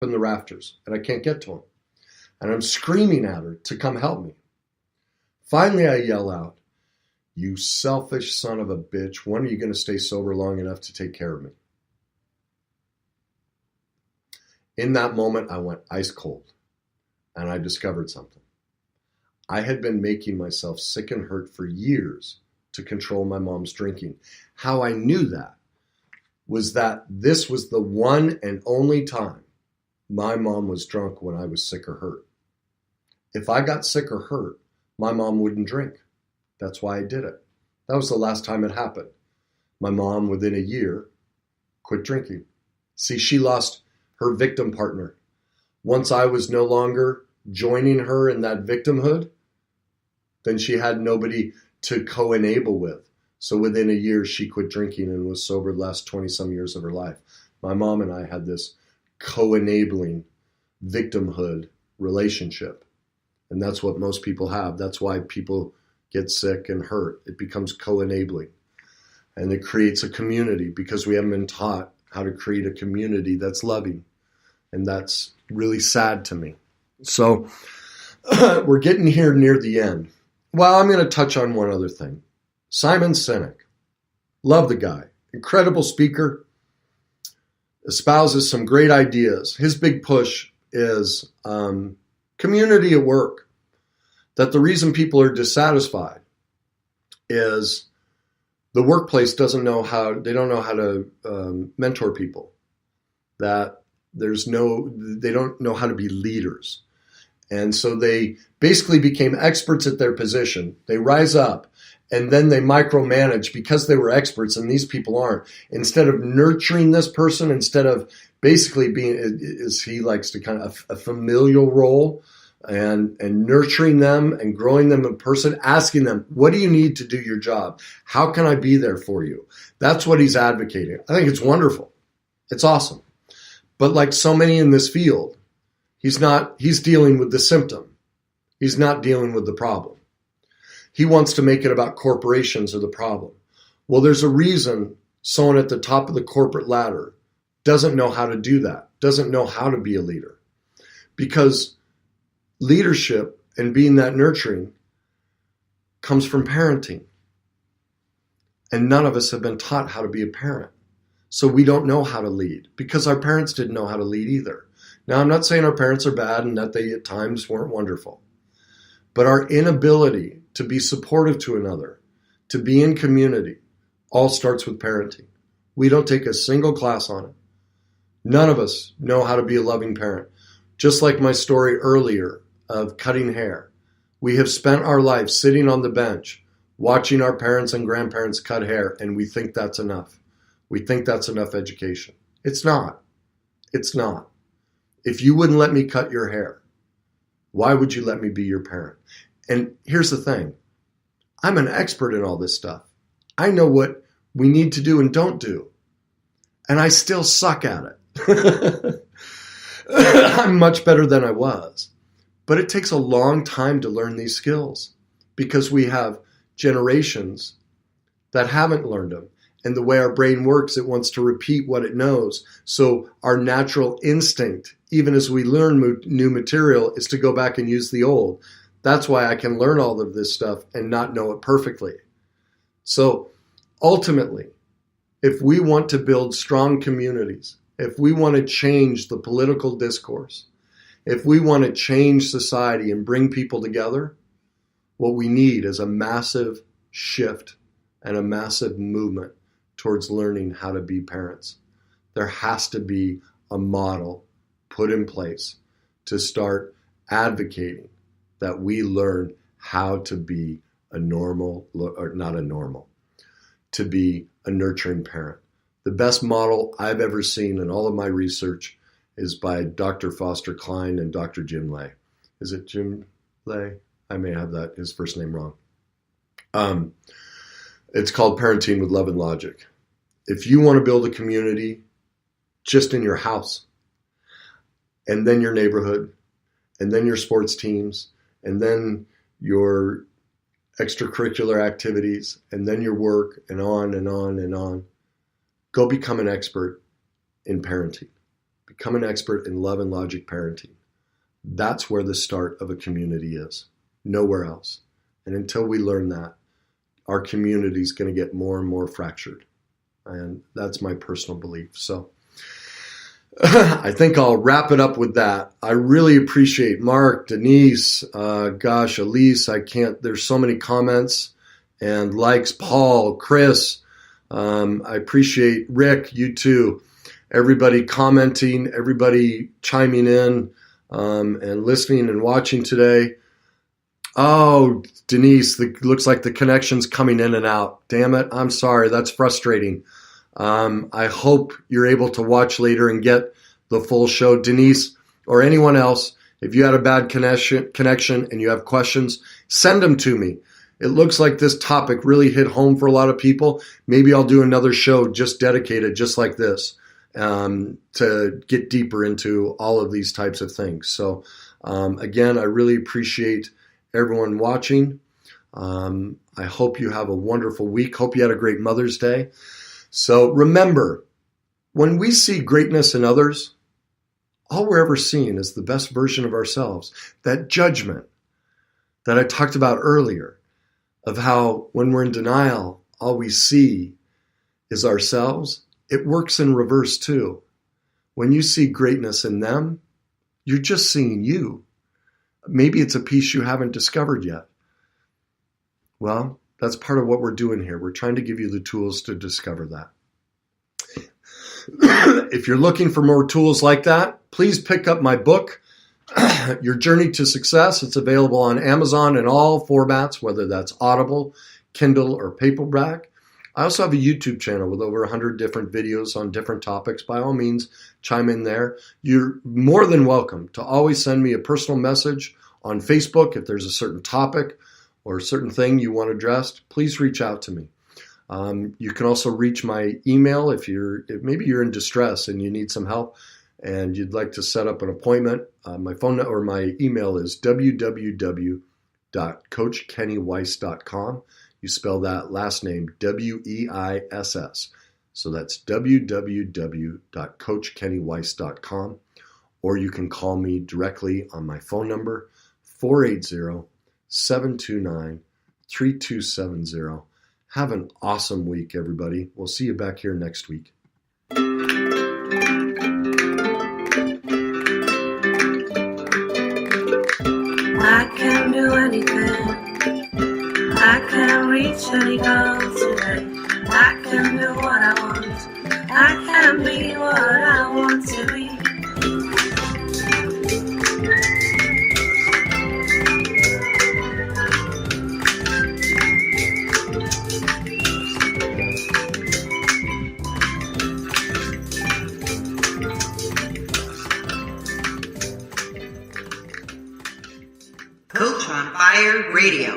in the rafters and I can't get to him. And I'm screaming at her to come help me. Finally, I yell out, "You selfish son of a bitch, when are you going to stay sober long enough to take care of me?" In that moment, I went ice cold and I discovered something. I had been making myself sick and hurt for years to control my mom's drinking. How I knew that was that this was the one and only time my mom was drunk, when I was sick or hurt. If I got sick or hurt, my mom wouldn't drink. That's why I did it. That was the last time it happened. My mom, within a year, quit drinking. See, she lost her victim partner. Once I was no longer joining her in that victimhood, then she had nobody to co-enable with. So within a year, she quit drinking and was sober the last 20-some years of her life. My mom and I had this co-enabling victimhood relationship. And that's what most people have. That's why people get sick and hurt. It becomes co-enabling. And it creates a community because we haven't been taught how to create a community that's loving. And that's really sad to me. So we're getting here near the end. Well, I'm going to touch on one other thing. Simon Sinek. Love the guy. Incredible speaker. Espouses some great ideas. His big push is community at work. That the reason people are dissatisfied is the workplace they don't know how to mentor people. That they don't know how to be leaders. And so they basically became experts at their position. They rise up and then they micromanage because they were experts and these people aren't. Instead of nurturing this person, instead of basically being, as he likes to kind of, a familial role and nurturing them and growing them in person, asking them, what do you need to do your job? How can I be there for you? That's what he's advocating. I think it's wonderful. It's awesome. But like so many in this field, he's dealing with the symptom. He's not dealing with the problem. He wants to make it about corporations or the problem. Well, there's a reason someone at the top of the corporate ladder doesn't know how to do that, doesn't know how to be a leader. Because leadership and being that nurturing comes from parenting. And none of us have been taught how to be a parent. So we don't know how to lead because our parents didn't know how to lead either. Now, I'm not saying our parents are bad and that they at times weren't wonderful. But our inability to be supportive to another, to be in community, all starts with parenting. We don't take a single class on it. None of us know how to be a loving parent. Just like my story earlier of cutting hair. We have spent our life sitting on the bench, watching our parents and grandparents cut hair, and we think that's enough. We think that's enough education. It's not. It's not. If you wouldn't let me cut your hair, why would you let me be your parent? And here's the thing. I'm an expert in all this stuff. I know what we need to do and don't do. And I still suck at it. I'm much better than I was. But it takes a long time to learn these skills because we have generations that haven't learned them. And the way our brain works, it wants to repeat what it knows. So our natural instinct, even as we learn new material, is to go back and use the old. That's why I can learn all of this stuff and not know it perfectly. So ultimately, if we want to build strong communities, if we want to change the political discourse, if we want to change society and bring people together, what we need is a massive shift and a massive movement towards learning how to be parents. There has to be a model put in place to start advocating that we learn how to be a normal, or not a normal, to be a nurturing parent. The best model I've ever seen in all of my research is by Dr. Foster Cline and Dr. Jim Lay. Is it Jim Lay? I may have his first name wrong. It's called Parenting with Love and Logic. If you want to build a community just in your house, and then your neighborhood, and then your sports teams, and then your extracurricular activities, and then your work, and on and on and on, go become an expert in parenting. become an expert in love and logic parenting. That's where the start of a community is. Nowhere else. And until we learn that, our community is going to get more and more fractured. And that's my personal belief. So I think I'll wrap it up with that. I really appreciate Mark, Denise, Elise. There's so many comments and likes. Paul, Chris. I appreciate Rick, you too. Everybody commenting, everybody chiming in and listening and watching today. Oh, Denise, looks like the connection's coming in and out. Damn it, I'm sorry. That's frustrating. I hope you're able to watch later and get the full show. Denise, or anyone else, if you had a bad connection and you have questions, send them to me. It looks like this topic really hit home for a lot of people. Maybe I'll do another show just dedicated, just like this, to get deeper into all of these types of things. So again, I really appreciate everyone watching. I hope you have a wonderful week. Hope you had a great Mother's Day. So remember, when we see greatness in others, all we're ever seeing is the best version of ourselves. That judgment that I talked about earlier of how when we're in denial, all we see is ourselves, it works in reverse too. When you see greatness in them, you're just seeing you. Maybe it's a piece you haven't discovered yet. Well, that's part of what we're doing here. We're trying to give you the tools to discover that. If you're looking for more tools like that, please pick up my book, Your Journey to Success. It's available on Amazon in all formats, whether that's Audible, Kindle, or paperback. I also have a YouTube channel with over 100 different videos on different topics. By all means, chime in there. You're more than welcome to always send me a personal message on Facebook if there's a certain topic or a certain thing you want addressed. Please reach out to me. You can also reach my email if maybe you're in distress and you need some help and you'd like to set up an appointment. My phone or my email is www.coachkennyweiss.com. You spell that last name Weiss. So that's www.coachkennyweiss.com. Or you can call me directly on my phone number, 480-729-3270. Have an awesome week, everybody. We'll see you back here next week. I can do anything. I can reach any goal today. I can do what I want. I can be what I want to be. Coach on Fire Radio.